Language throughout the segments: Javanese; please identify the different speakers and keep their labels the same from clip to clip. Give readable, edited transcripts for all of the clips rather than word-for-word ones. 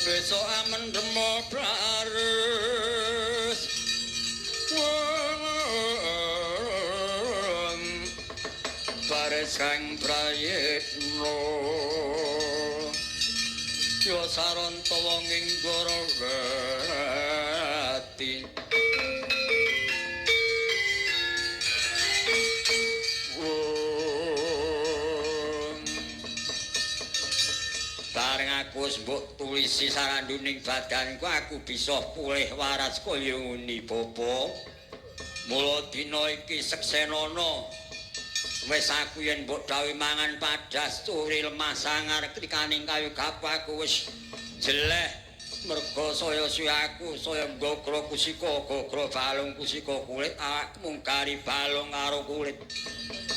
Speaker 1: besok amen remo prares bares kang prayitno yo saronto wong ing Gorowati bareng aku wis mbok tulisi saranduning badanku aku bisa pulih waras kaya ngene Bapa mula dina iki seksenana wis aku yen mbok dawuh mangan padas curi lemah sangar krikaning kayu gapah aku wis jeleh merga saya suyaku saya gogro kusika gogro balung kusika kulit awak mung kari balung karo kulit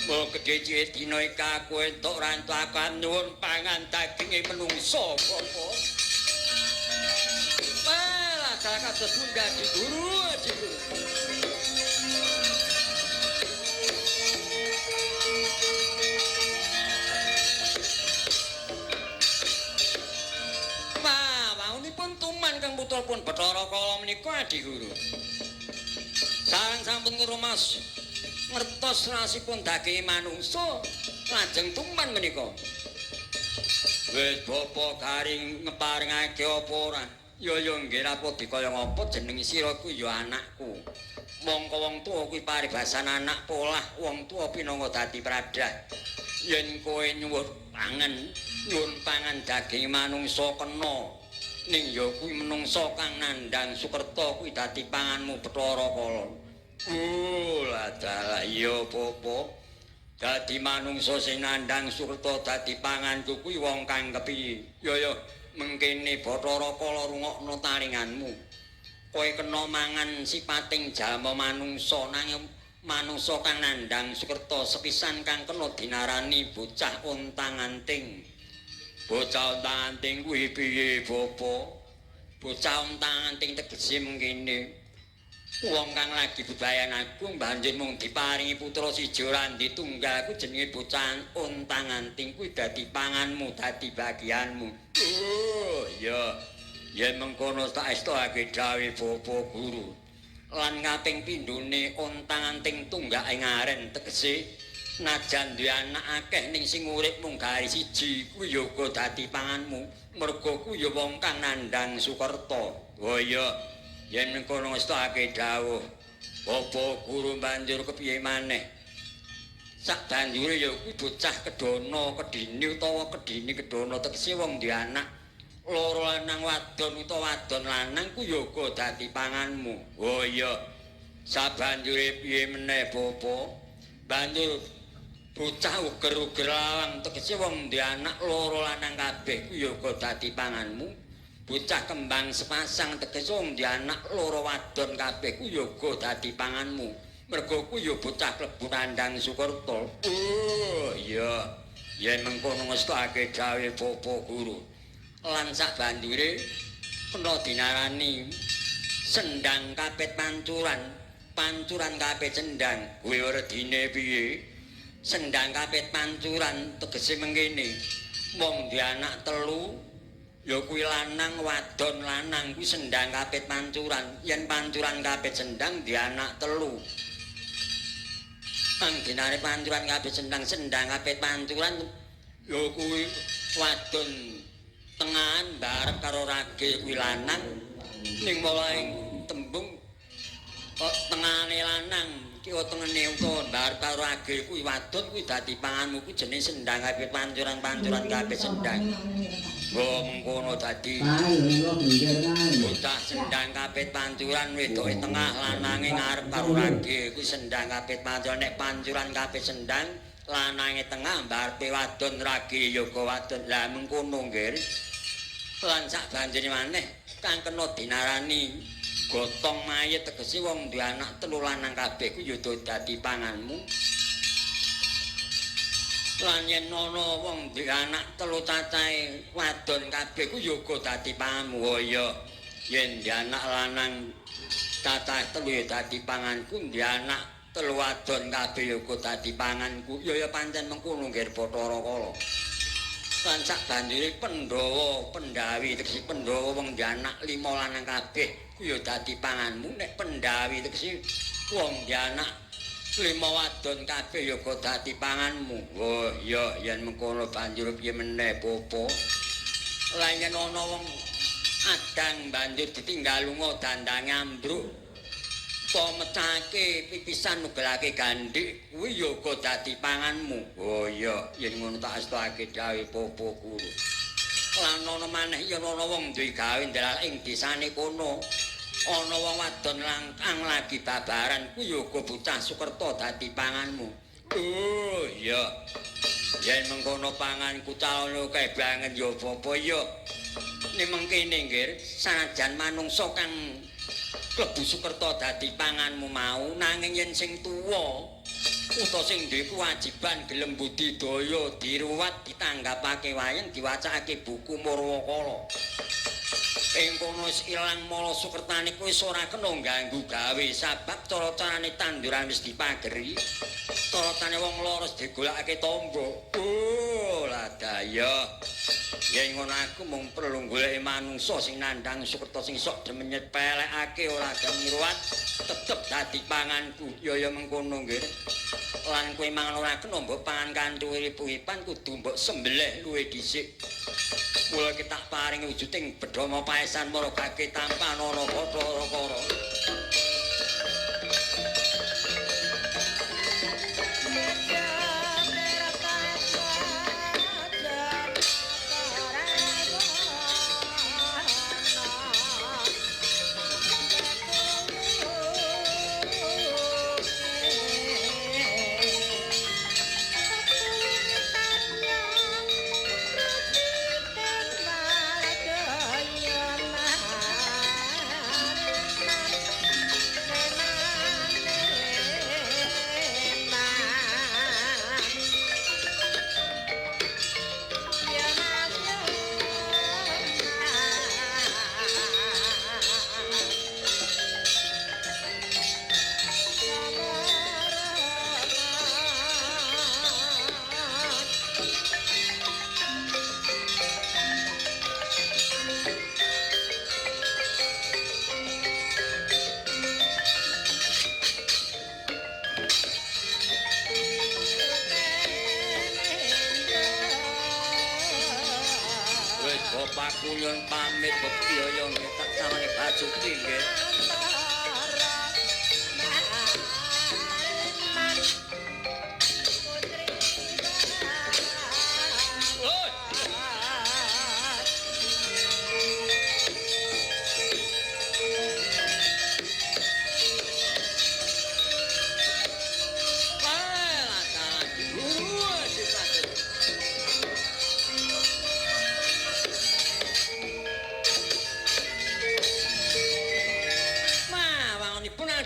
Speaker 1: mula gedhe cilik dina iki aku entuk rantakan nyuwun pangan daginge menungso apa malah kados munggah di guru kang putra pun Bathara Kala menika Adi Guru. Sareng sampun ngrumas ngertos rasipun daging manungsa lajeng tuman menika. Wis Bapa garing ngeparingake apa ora? Ya nggih rapo dikaya ngapa jeneng sira ku ya anakku. Mongko wong tuwa kuwi paribasan anak polah wong tuwa pinangka dadi pradah. Yen kowe nyuwun pangan daging manungsa kena ning ya kuwi menungsa kang nandhang Sukerta kuwi dadi panganmu Bathara Kala. Lah dalah iya Bapa. Dadi manungsa sing nandhang Sukerta dadi panganku kuwi wong kang kepiye? Ya mengkene Bathara Kala rungokno taringanmu. Kowe kena mangan sipating jalma manungsa nanging manungsa kang nandhang Sukerta sepisan kang kena dinarani bocah untang-anting. Bocah untang-anting kuwi piye Bapa? Bocah untang-anting tegese mengkene. Wong kang lagi bebayan agung banjur mung diparingi putra siji ora ditunggal ku jenenge bocah untang-anting kuwi dadi panganmu, dadi bagianmu. Oh, ya. Yen mengkono tak estokake dawuh Bapa Guru. Lan kaping pindhone untang-anting tunggak ing aren tegese najan duwe anak akeh ning sing urip mung gawe siji kuwi ya uga dadi panganmu merga kuwi ya wong kang nandhang Sukerta. Oh iya yen mengkono estokake dawuh Bapa Guru banjur kepiye maneh sak banjure ya kuwi bocah kedana kedini utawa kedini kedana tegese wong duwe anak loro lanang wadon utawa wadon lanang kuwi ya uga dadi panganmu. Oh iya sabanjure piye meneh Bapa banjur bocah uger-uger lawang tegese wong duwe anak loro lanang kabeh ku ya uga dadi panganmu. Bocah kembang sepasang tegese wong duwe anak loro wadon kabeh ku ya uga dadi panganmu. Mergo ku ya bocah klebu nandhang Sukerta. Oh iya. Yen mengkono ngestokake dawuh Bapa Guru. Lan sak bandure kena dinarani sendang kapit pancuran. Pancuran kapit sendang. Kuwi werdine piye? Sendang kapit pancuran tegese mengkene wong duwe anak telu ya kuwi lanang wadon lanang kuwi sendang kapit pancuran yen pancuran kapit sendang duwe anak telu kang dinare pancuran kapit sendang kapit pancuran ya kuwi wadon tengahan bareng karo rage kuwi lanang ning mulai tembung tengahane lanang kiwa tengene utawa mbar karo rage kuwi wadon kuwi dadi panganmu kuwi jenenge sendang kapit pancuran kapit sendang. Nggo mengkono dadi bocah sendang kapit pancuran wedoke tengah lanange ngarep karo rage kuwi sendang kapit pancuran nek pancuran kapit sendang lanange tengah mbarepe wadon rage yoga wadon. Lah mengkono nggih. Lan sak banjine maneh kang kena dinarani gotong mayit tegese wong duwe anak telu lanang kabeh ku ya dadi panganmu. Lan yen ana wong duwe anak telu cacahe wadon kabeh ku ya uga dadi panganmu. Oh iya, yen duwe anak lanang cacahe telu ya dadi panganku, duwe anak telu wadon kabeh ya uga dadi panganku. Ya pancen mengkono nggih Bathara Kala. Lan sak banjure Pandhawa, Pendhawi tegese Pandhawa wong dianak 5 lanang kabeh ya dadi panganmu nek Pendhawi tegese wong dianak 5 wadon kabeh ya kok dadi panganmu. Oh iya yen mengkono banjur piye meneh popo. Lan yen ana wong adang banjur ditinggal lunga dandange ambruk. Kok mecake pipisan nugelake gandhik kuwi ya kok dadi panganmu. Oh iya yen ngono tak astake dawuh popo guru. Lan ana maneh yen ana wong duwe gawe ndalal ing desane kono. Ana wong wadon langkang lagi babaran kuwi ya kok bocah Sukerta dadi panganmu. Oh iya. Yen mengkono panganku calon kae banget ya apa ya. Ning mengkene nggih sanajan manungsa kang klebu Sukerta dadi panganmu mau nanging yen sing tuwa utawa sing duwe kewajiban gelem budidaya diruwat ditanggapake wayang diwacakake buku Murwakala. Ing kono wis ilang mala Sukertane kuwi wis ora kena ganggu gawe sabab cara-carane tanduran wis dipageri. Cara-carane wong lara wis digolekake tamba. Oh, lah daya. Yen ngono aku mung perlu goleki manungsa sing nandhang Sukerta sing sok demen nyepelekake ora gelem ngruwat tetep dadi panganku. Ya mengkono nggih. Lan kowe mangan ora kena mbok pangan kanthi urip-uripan kudu mbok sembelih luwih dhisik. Mula kita paring wujuding bedhama paesan maragake tanpa ana Bathara. Bapakku nyuwun pamit bebiyaya nggih tak samane Basuki nggih.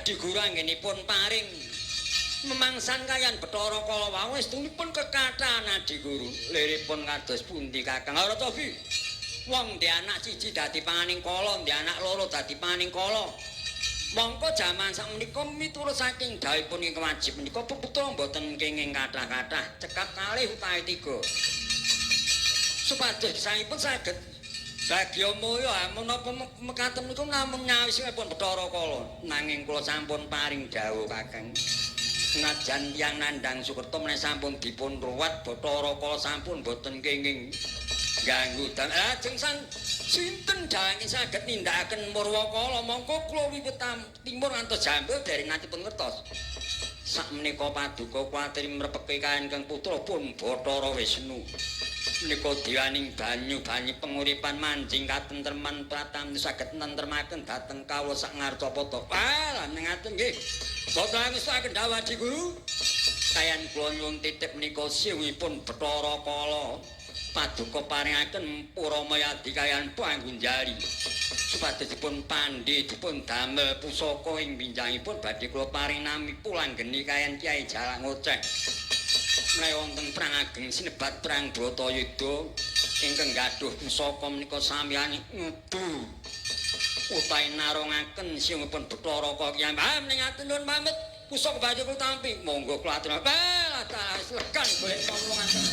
Speaker 1: Diguru anggenipun paring memangsan kayan Bathara Kala wau estunipun kekathan Adiguru. Liripun kados pundi Kakang Haratabi? Wong ndek anak siji dadi panganing kala, ndek anak loro dadi panganing kala. Mongko jaman sakmenika miturut saking dawuhipun ing kewajib menika peputra mboten kenging kathah-kathah, cekap kalih utawi 3. Supados saipun saged Bagya moyo menapa mekaten niku namung nyawisipun Bathara Kala nanging kula sampun paring dawuh Kakang. Senajan tiyang nandhang Sukerta menawi sampun dipun ruwat Bathara Kala sampun boten kenging ganggu dan lajeng sang sinten dange saged nindakaken Murwakala mongko kula wiwit timur ngantos jambul dereng ngatipun ngertos. Sakmenika paduka kuwatir mrepeke Kanjeng putra pun Bathara Wisnu. Menika diwaning banyu-banyu penguripan manjing katentreman pratamtu saged nentremaken dhateng kawula sak ngartapata. Ah, ngaten nggih. Boten ngesaken dawuh Adiguru. Kayan kula nyuwun titip menika siwipun Bathara Kala. Paduka paringaken Puramaya dikayan Panggunjali. Supados dipun pandhi dipun damel pusaka ing binjangipun badhe kula paring nami Pulanggeni kayan Kyai Jalak Ngoceh. Menawi wonten perang ageng sinebat perang Bratayuda ingkang gadhuh pusaka menika sampeyan ngudu utawi narungaken singipun Bathara Kala Kyai. Menawi ngaten nuwun pamit pusaka badhe kula tampi. Monggo kula aturaken. Lekan golek kawula ngaten.